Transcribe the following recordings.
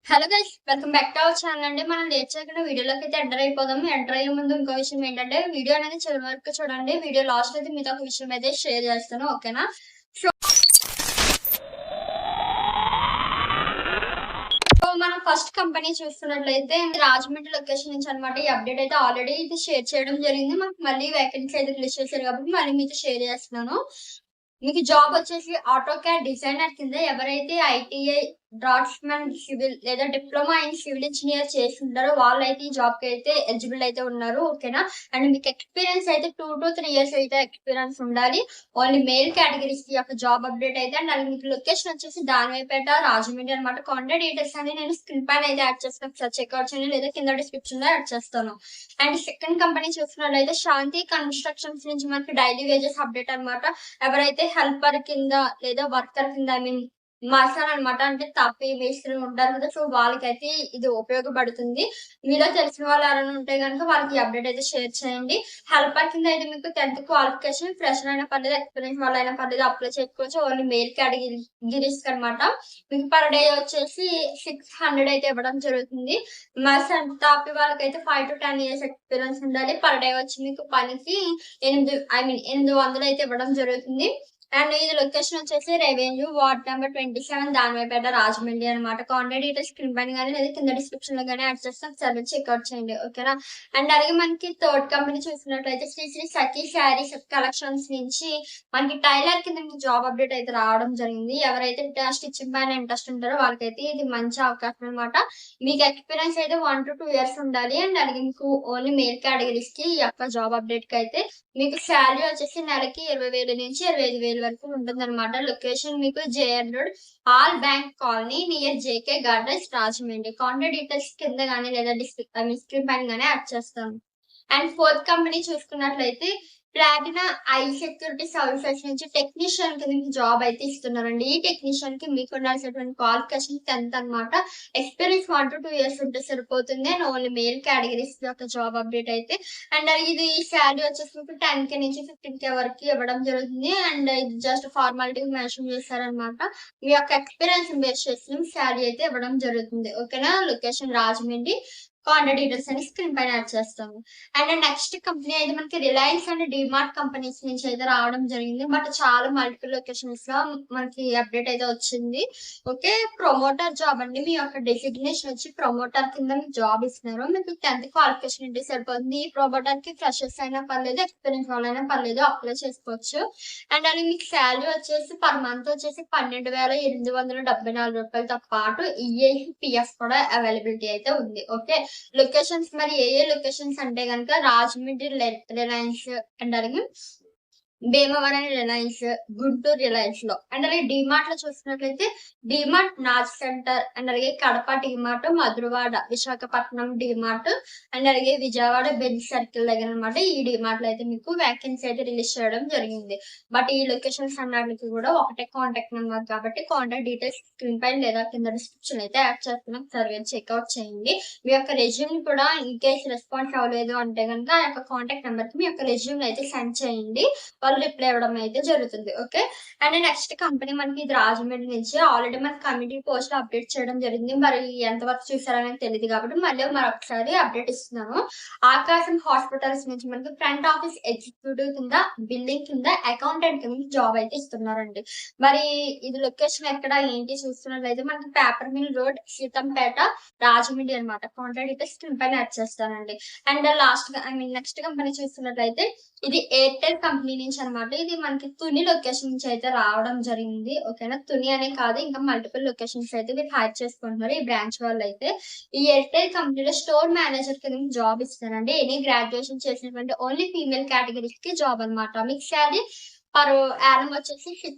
Hello guys welcome back to our channel అండి. మనం late చేయకుండా వీడియోలోకి అయితే ఎంటర్ అయిపోదాం. ఎంటర్ అయ్యే ముందు ఇంకో విషయం ఏంటంటే వీడియో అనేది చివరి వరకు చూడండి. వీడియో లాస్ట్ అయితే మీతో ఒక విషయం అయితే షేర్ చేస్తాను, ఓకేనా? సో మనం ఫస్ట్ కంపెనీ చూస్తున్నట్లయితే రాజమండ్రి లొకేషన్ నుంచి అనమాట. ఈ అప్డేట్ అయితే ఆల్రెడీ ఇది షేర్ చేయడం జరిగింది. మనకు మళ్ళీ వేకెన్సీ అయితే రిలీజ్ చేశారు కాబట్టి మళ్ళీ మీతో షేర్ చేస్తున్నాను. మీకు జాబ్ వచ్చేసి ఆటో క్యాడ్ డిజైనర్ కింద ఎవరైతే ఐటీఐ డ్రాఫ్ట్స్మెన్ సివిల్ లేదా డిప్లొమా ఇన్ సివిల్ ఇంజనీర్ చేసి ఉంటారో వాళ్ళైతే ఈ జాబ్ కి అయితే ఎలిజిబుల్ అయితే ఉన్నారు, ఓకేనా? అండ్ మీకు ఎక్స్పీరియన్స్ అయితే 2 to 3 years అయితే ఎక్స్పీరియన్స్ ఉండాలి. ఓన్లీ మేల్ కేటగిరీస్ యొక్క జాబ్ అప్డేట్ అయితే. అండ్ మీకు లొకేషన్ వచ్చేసి దానివైపేట రాజమండ్రి అనమాట. కాంటాక్ట్ డీటెయిల్స్ అని నేను స్క్రీన్ పైన అయితే యాడ్ చేస్తాను, ఒకసారి చెక్అవుట్ చేయండి లేదా కింద డిస్క్రిప్షన్ లో యాడ్ చేస్తాను. అండ్ సెకండ్ కంపెనీ చూస్తున్నట్లయితే శాంతి కన్స్ట్రక్షన్స్ నుంచి మనకి డైలీ వేజెస్ అప్డేట్ అనమాట. ఎవరైతే హెల్పర్ కింద లేదా వర్కర్ కింద మసాలా అనమాట, అంటే తాపీ మేస్త్రి ఉంటారు కదా, సో వాళ్ళకైతే ఇది ఉపయోగపడుతుంది. మీలో తెలిసిన వాళ్ళు ఎవరైనా ఉంటే కనుక వాళ్ళకి అప్డేట్ అయితే షేర్ చేయండి. హెల్పర్ కింద అయితే మీకు 10th క్వాలిఫికేషన్, ఫ్రెషర్ అయినా పర్లేదు, ఎక్స్పీరియన్స్ వాళ్ళు అయినా పర్లేదు, అప్లై చేసుకోవచ్చు. ఓన్లీ మెయిల్ కేటగిరీస్ అనమాట. మీకు పర్ డే వచ్చేసి 600 అయితే ఇవ్వడం జరుగుతుంది. తాపీ వాళ్ళకైతే 5 to 10 years ఎక్స్పీరియన్స్ ఉండాలి. పర్ డే వచ్చి మీకు పనికి 800 అయితే ఇవ్వడం జరుగుతుంది. అండ్ ఇది లొకేషన్ వచ్చేసి రెవెన్యూ వార్డ్ నెంబర్ 27 దానివైపేట రాజమండ్రి అనమాట. కాంటాక్ట్ డీటెయిల్స్ స్క్రీన్ పైన కానీ లేదా కింద డిస్క్రిప్షన్ లో కానీ యాడ్ చేస్తాం, సర్వీస్ చెక్అవుట్ చేయండి, ఓకేనా? అండ్ అలాగే మనకి థర్డ్ కంపెనీ చూసినట్లయితే శ్రీ సఖీ శారీస్ కలెక్షన్స్ నుంచి మనకి టైలర్ కింద జాబ్ అప్డేట్ అయితే రావడం జరిగింది. ఎవరైతే స్టిచ్చింగ్ పైన ఇంట్రెస్ట్ ఉంటారో వాళ్ళకైతే ఇది మంచి అవకాశం అనమాట. మీకు ఎక్స్పీరియన్స్ అయితే 1 to 2 years ఉండాలి. అండ్ అలాగే మీకు ఓన్లీ మేల్ కేటగిరీస్ కి ఈ యొక్క జాబ్ అప్డేట్ కి అయితే మీకు శాలరీ వచ్చేసి నెలకి 20,000 నుంచి 25,000 వరకు ఉంటుంది అనమాట. లొకేషన్ మీకు JN road all bank colony near JK gardens Rajahmundry. Contact details కింద కానీ లేదా స్క్రీన్ పైన కానీ యాడ్ చేస్తాను. అండ్ ఫోర్త్ కంపెనీ చూసుకున్నట్లయితే ప్లాటినా ఐ సెక్యూరిటీ సర్వీసెస్ నుంచి టెక్నీషియన్ కింద జాబ్ అయితే ఇస్తున్నారండి. ఈ టెక్నీషియన్ కి మీకు ఉండాల్సినటువంటి క్వాలిఫికేషన్ 10th అనమాట. ఎక్స్పీరియన్స్ 1 to 2 years ఉంటే సరిపోతుంది. అండ్ ఓన్లీ మేల్ కేటగిరీస్ యొక్క జాబ్ అప్డేట్ అయితే. అండ్ ఇది శాలరీ వచ్చేసి మీకు 10K నుంచి 15K వరకు ఇవ్వడం జరుగుతుంది. అండ్ ఇది జస్ట్ ఫార్మాలిటీ మెన్షన్ చేశారనమాట. మీ యొక్క ఎక్స్పీరియన్స్ బేస్ చేసి శాలరీ అయితే ఇవ్వడం జరుగుతుంది, ఓకేనా? లొకేషన్ రాజమండ్రి. కాంటాక్ట్ డీటెయిల్స్ అని స్క్రీన్ పైన యాడ్ చేస్తాము. అండ్ నెక్స్ట్ కంపెనీ అయితే మనకి రిలయన్స్ అండ్ డిమార్ట్ కంపెనీస్ నుంచి అయితే రావడం జరిగింది. బట్ చాలా మల్టిపుల్ లొకేషన్స్ లో మనకి అప్డేట్ అయితే వచ్చింది. ఓకే, ప్రమోటర్ జాబ్ అండి. మీ యొక్క డెసిగ్నేషన్ వచ్చి ప్రమోటర్ కింద మీకు జాబ్ ఇస్తున్నారు. మీకు 10th క్వాలిఫికేషన్ ఉంటే సరిపోతుంది. ఈ ప్రమోటర్ కి ఫ్రెషర్స్ అయినా పర్లేదు, ఎక్స్పీరియన్స్ వాళ్ళైనా పర్లేదు, అప్లై చేసుకోవచ్చు. అండ్ అది మీకు శాలరీ వచ్చేసి పర్ మంత్ వచ్చేసి 12,874 రూపాయలతో పాటు ఈఏసి పిఎఫ్ కూడా అవైలబిలిటీ అయితే ఉంది. ఓకే, లొకేషన్స్ మరి ఏ లొకేషన్స్ అంటే కనుక రాజమండ్రి రిలయన్స్ అండ్ అలాగే భీమవరం రిలయన్స్, గుంటూరు రిలయన్స్ లో. అండ్ అలాగే డిమార్ట్ లో చూసినట్లయితే డిమార్ట్ నాజ్ సెంటర్, అండ్ అలాగే కడప డిమార్ట్, మధురవాడ విశాఖపట్నం డిమార్ట్, అండ్ అలాగే విజయవాడ బెంచ్ సర్కిల్ దగ్గర అనమాట. ఈ డిమార్ట్ లో అయితే మీకు వ్యాకెన్సీ అయితే రిలీజ్ చేయడం జరిగింది. బట్ ఈ లొకేషన్స్ అన్నిటికి కూడా ఒకటే కాంటాక్ట్ నెంబర్ కాబట్టి కాంటాక్ట్ డీటెయిల్స్ స్క్రీన్ పైన లేదా కింద డిస్క్రిప్షన్ అయితే యాడ్ చేస్తున్నాం, సర్వే చెక్అవుట్ చేయండి. మీ యొక్క రెజ్యూమ్ కూడా ఇన్ కేస్ రెస్పాన్స్ అవ్వలేదు అంటే కనుక ఆ యొక్క కాంటాక్ట్ నెంబర్ కి మీ యొక్క రెజ్యూమ్ అయితే సెండ్ చేయండి, వాళ్ళు రిప్లై ఇవ్వడం అయితే జరుగుతుంది. ఓకే, అండ్ నెక్స్ట్ కంపెనీ మనకి ఇది రాజమండ్రి నుంచి ఆల్రెడీ మన కమ్యూనిటీ పోస్ట్ అప్డేట్ చేయడం జరిగింది. మరి ఎంత వరకు చూసారని తెలియదు కాబట్టి మళ్ళీ మరొకసారి అప్డేట్ ఇస్తున్నాను. ఆకాశం హాస్పిటల్స్ నుంచి మనకి ఫ్రంట్ ఆఫీస్ ఎగ్జిక్యూటివ్ కింద, బిల్డింగ్ కింద, అకౌంటెంట్ కింద జాబ్ అయితే ఇస్తున్నారండి. మరి ఇది లొకేషన్ ఎక్కడ ఏంటి చూస్తున్నట్లయితే మనకి paper mill road, Seethampeta, Rajahmundry అనమాట. కాంటాక్ట్ డీటెయిల్స్ స్క్రీన్ పైన యాడ్ చేస్తానండి. అండ్ లాస్ట్ నెక్స్ట్ కంపెనీ చూస్తున్నట్లయితే ఇది ఎయిర్టెల్ కంపెనీ నుంచి అనమాట. ఇది మనకి తుని లొకేషన్ నుంచి అయితే రావడం జరిగింది, ఓకేనా? తుని అనే కాదు, ఇంకా మల్టిపుల్ లొకేషన్స్ అయితే మీరు హైర్ చేసుకుంటున్నారు ఈ బ్రాంచ్ వాళ్ళు అయితే. ఈ ఎయిర్టెల్ కంపెనీలో స్టోర్ మేనేజర్ కింద జాబ్ ఇస్తారండి. ఎనీ గ్రాడ్యుయేషన్ చేసినటువంటి ఓన్లీ ఫీమేల్ కేటగిరీస్ కి జాబ్ అనమాట. మీకు శాలరీ పర్ యానం వచ్చేసి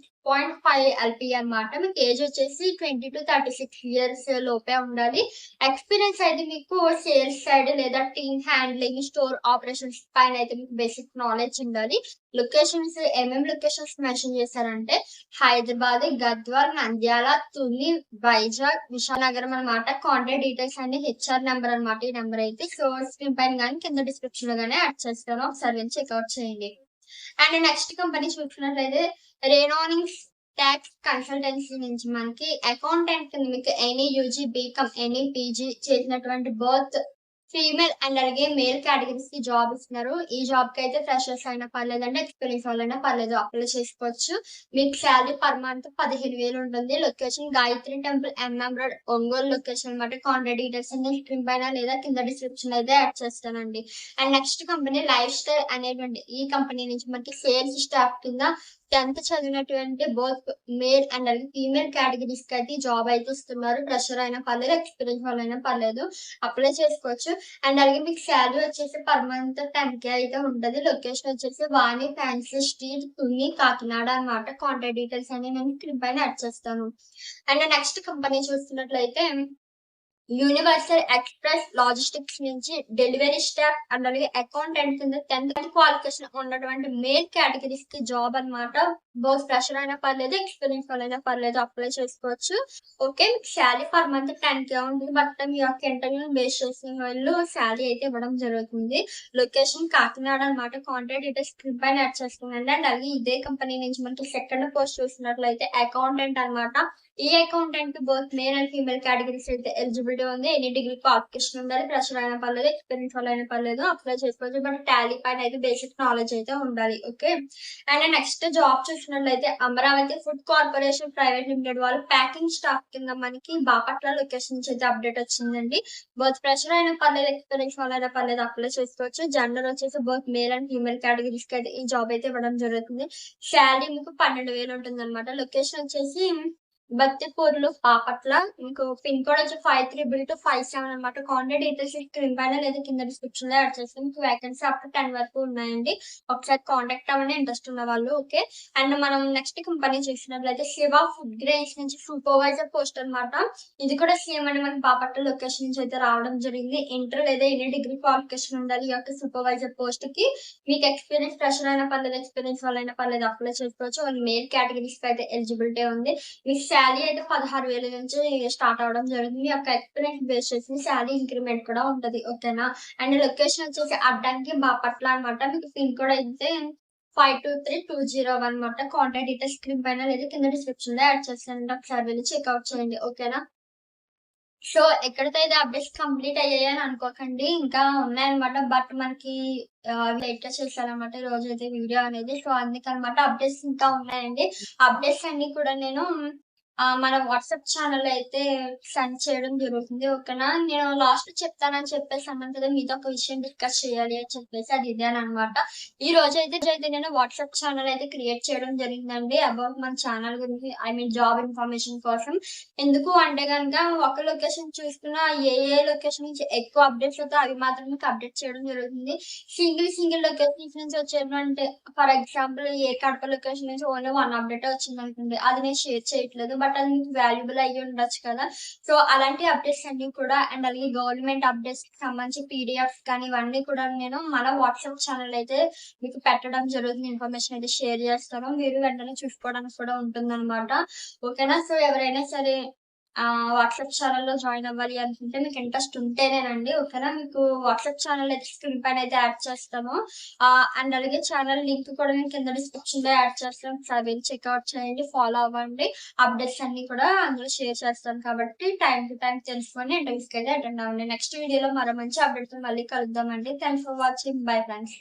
6.5 LP అనమాట. మీకు ఏజ్ వచ్చేసి 20 to 36 years లోపే ఉండాలి. ఎక్స్పీరియన్స్ అయితే మీకు సేల్స్ సైడ్ లేదా టీమ్ హ్యాండ్లింగ్, స్టోర్ ఆపరేషన్స్ పైన అయితే మీకు బేసిక్ నాలెడ్జ్ ఉండాలి. లొకేషన్స్ ఏమేమి లొకేషన్స్ మెన్షన్ చేశారంటే హైదరాబాద్, గద్వాల్, నంద్యాల, తుని, వైజాగ్, విశాఖనగరం అనమాట. కాంటాక్ట్ డీటెయిల్స్ అండి హెచ్ఆర్ నెంబర్ అనమాట. ఈ నెంబర్ అయితే సో స్క్రీన్ పైన కానీ కింద డిస్క్రిప్షన్ లో కానీ యాడ్ చేస్తాను, ఒకసారి చెక్అవుట్ చేయండి. అండ్ నెక్స్ట్ కంపెనీ చూసుకున్నట్లయితే రేనానింగ్స్ ట్యాక్స్ కన్సల్టెన్సీ నుంచి మనకి అకౌంటెంట్ కింద మీకు any UG, BCom, any PG చేసినటువంటి బోత్ ఫీమేల్ అండ్ అలాగే మేల్ కేటగిరీస్ కి జాబ్ ఇస్తున్నారు. ఈ జాబ్ కి అయితే ఫ్రెషర్స్ అయినా పర్లేదండి, ఎక్స్పీరియన్స్ వాళ్ళైనా పర్లేదు, అప్లై చేసుకోవచ్చు. మీకు శాలరీ పర్ మంత్ 15,000 ఉంటుంది. Location Gayatri temple, MM road, Ongole location అన్నమాట. కాంటాక్ట్ డీటెయిల్స్ నేను స్క్రీన్ పైన లేదా కింద డిస్క్రిప్షన్ అయితే యాడ్ చేస్తానండి. And next company life style అనేటువంటి ఈ కంపెనీ నుంచి మనకి సేల్స్ స్టాఫ్ కింద 10th చదివినటువంటి బోత్ మేల్ అండ్ అలాగే ఫీమేల్ కేటగిరీస్ కి అయితే జాబ్ అయితే ఇస్తున్నారు. ఫ్రెషర్ అయినా పర్లేదు, ఎక్స్పీరియన్స్ వాళ్ళైనా పర్లేదు, అప్లై చేసుకోవచ్చు. అండ్ అలాగే మీకు శాలరీ వచ్చేసి పర్ మంత్ 10K అయితే ఉంటది. లొకేషన్ వచ్చేసి వాణి ఫ్యాన్సీ స్ట్రీట్, తుని, కాకినాడ అన్నమాట. కాంటాక్ట్ డీటెయిల్స్ అన్ని నేను స్క్రీన్ పైన యాడ్ చేస్తాను. అండ్ నెక్స్ట్ కంపెనీ చూస్తున్నట్లయితే యూనివర్సల్ ఎక్స్ప్రెస్ లాజిస్టిక్స్ నుంచి డెలివరీ స్టాఫ్ అండ్ అలాగే అకౌంటెంట్ కింద 10th క్వాలిఫికేషన్ ఉన్నటువంటి మేల్ కేటగిరీస్ కి జాబ్ అన్నమాట. బోత్ ఫ్రెషర్ అయినా పర్లేదు, ఎక్స్పీరియన్స్ వాళ్ళైనా పర్లేదు, అప్లై చేసుకోవచ్చు. Okay, salary per month 10K ఉంటుంది. బట్ మీ యొక్క ఇంటర్వ్యూ బేస్ చేసిన వాళ్ళు శాలరీ అయితే ఇవ్వడం జరుగుతుంది. లొకేషన్ కాకినాడ అన్నమాట. కాంటాక్ట్ డీటెయిల్స్ స్క్రీన్ పైన యాడ్ చేస్తున్నాండి. అండ్ అలాగే ఇదే కంపెనీ నుంచి మనకి సెకండ్ పోస్ట్ చూసినట్లయితే అకౌంటెంట్ అన్నమాట. ఈ accountant both male and female categories అయితే ఎలిజిబిలిటీ ఉంది. ఎనీ డిగ్రీ క్వాలిఫికేషన్ ఉండాలి, ఫ్రెషర్ అయినా పర్లేదు, ఎక్స్పీరియన్స్ వాళ్ళు అయినా పర్లేదు, అప్లై చేసుకోవచ్చు. బట్ టాలీ పైన అయితే బేసిక్ నాలెడ్జ్ అయితే ఉండాలి. ఓకే, అండ్ నెక్స్ట్ జాబ్ చూసినట్లయితే Amaravati food corporation private limited వాళ్ళు ప్యాకింగ్ స్టాఫ్ కింద మనకి బాపట్ల లొకేషన్ నుంచి అయితే అప్డేట్ వచ్చిందండి. బోత్ ఫ్రెషర్ అయినా పర్లేదు, ఎక్స్పీరియన్స్ వాళ్ళు అయినా పర్లేదు, అప్లై చేసుకోవచ్చు. జెండర్ వచ్చేసి both male and female categories కి అయితే ఈ జాబ్ అయితే ఇవ్వడం జరుగుతుంది. శాలరీ మీకు 12,000 ఉంటుంది అనమాట. లొకేషన్ వచ్చేసి బత్తిపూర్లు, బాపట్ల. మీకు పిన్ కోడ్ వచ్చి 533257 అనమాట. కాంటాక్ట్ డీటెయిల్స్ స్క్రీన్ పైన లేదా కింద డిస్క్రిప్షన్ లో యాడ్ చేస్తాం. మీకు వేకెన్సీ అప్ టు 10 వరకు ఉన్నాయండి. ఒకసారి కాంటాక్ట్ అవ్వండి ఇంట్రెస్ట్ ఉన్న వాళ్ళు. ఓకే, అండ్ మనం నెక్స్ట్ కంపెనీ చూసినట్లయితే శివ ఫుడ్ గ్రెయిన్స్ నుంచి సూపర్వైజర్ పోస్ట్ అనమాట. ఇది కూడా సేమ్ అండి, మనకి బాపట్ల లొకేషన్ నుంచి అయితే రావడం జరిగింది. ఇంటర్ లేదా ఎనీ డిగ్రీ క్వాలిఫికేషన్ ఉండాలి ఈ యొక్క సూపర్వైజర్ పోస్ట్ కి. మీకు ఎక్స్పీరియన్స్ ఫ్రెషర్ అయినా పర్లేదు, ఎక్స్పీరియన్స్ వాళ్ళైనా పర్లేదు, అప్లై చేసుకోవచ్చు. మేల్ కేటగిరీస్ కి అయితే ఎలిజిబిలిటీ ఉంది. మీ శాలరీ అయితే 16,000 నుంచి స్టార్ట్ అవ్వడం జరుగుతుంది. మీ యొక్క ఎక్స్పీరియన్స్ బేస్ చేసి శాలరీ ఇంక్రిమెంట్ కూడా ఉంటది. ఓకేనా, అండ్ లొకేషన్ వచ్చేసి అడ్డంకి బాపట్ల అనమాట. మీకు పిన్ కోడ్ అయితే 523201 అనమాట. కాంటాక్ట్ డీటెయిల్స్ స్క్రీన్ పైన లేదా కింద డిస్క్రిప్షన్ లో యాడ్ చేస్తానండి. ఒకసారి వెళ్ళి చెక్అవుట్ చేయండి. ఓకేనా, సో ఎక్కడితో అయితే అప్డేట్స్ కంప్లీట్ అయ్యాయని అనుకోకండి, ఇంకా ఉన్నాయన్నమాట. బట్ మనకి లేట్ గా చేశానమాట ఈ రోజు అయితే వీడియో అనేది. సో అందుకనమాట అప్డేట్స్ ఇంకా ఉన్నాయండి. అప్డేట్స్ అన్ని కూడా నేను మన వాట్సాప్ ఛానల్ అయితే సెండ్ చేయడం జరుగుతుంది. ఓకేనా, నేను లాస్ట్ చెప్తానని చెప్పేసి అన్నాను కదా, మీతో ఒక విషయం డిస్కస్ చేయాలి అని చెప్పేసి, అది ఇదే అనమాట. ఈ రోజు అయితే నేను వాట్సాప్ ఛానల్ అయితే క్రియేట్ చేయడం జరిగిందండి. అబౌట్ మన ఛానల్ గురించి, ఐ మీన్ జాబ్ ఇన్ఫర్మేషన్ కోసం. ఎందుకు అంటే కనుక ఒక లొకేషన్ చూసుకున్న ఏ లొకేషన్ నుంచి ఎక్కువ అప్డేట్స్ అవుతాయో అవి మాత్రం మీకు అప్డేట్ చేయడం జరుగుతుంది. సింగిల్ లొకేషన్ నుంచి వచ్చేటువంటి, for example A Kadapa location నుంచి ఓన్లీ 1 అప్డేట్ వచ్చింది అనుకోండి, అది నేను షేర్ చేయట్లేదు. బట్ అది మీకు వాల్యుబుల్ అయ్యి ఉండొచ్చు కదా. సో అలాంటి అప్డేట్స్ అన్ని కూడా, అండ్ అలాగే గవర్నమెంట్ అప్డేట్స్ కి సంబంధించి పీడిఎఫ్ కానీ ఇవన్నీ కూడా నేను మన వాట్సాప్ ఛానల్ అయితే మీకు పెట్టడం జరుగుతుంది. ఇన్ఫర్మేషన్ అయితే షేర్ చేస్తాను, మీరు వెంటనే చూసుకోవడానికి కూడా ఉంటుంది అనమాట. ఓకేనా, సో ఎవరైనా సరే వాట్సాప్ ఛానల్ లో జాయిన్ అవ్వాలి అనుకుంటే, మీకు ఇంట్రెస్ట్ ఉంటేనేనండి. ఓకేనా, మీకు వాట్సాప్ ఛానల్ అయితే స్క్రీన్ పైన అయితే యాడ్ చేస్తాము. అండ్ అలాగే ఛానల్ లింక్ కూడా నేను కింద డిస్క్రిప్షన్ లో యాడ్ చేస్తాను. ఒకసారి వెళ్ళి చెక్అవుట్ చేయండి, ఫాలో అవ్వండి. అప్డేట్స్ అన్ని కూడా అందులో షేర్ చేస్తాను కాబట్టి టైం టు టైం తెలుసుకొని ఇంటర్వ్యూస్కి అయితే అటెండ్ అవ్వండి. నెక్స్ట్ వీడియోలో మరో మంచి అప్డేట్స్ మళ్ళీ కలుద్దామండి. Thanks for watching. Bye friends.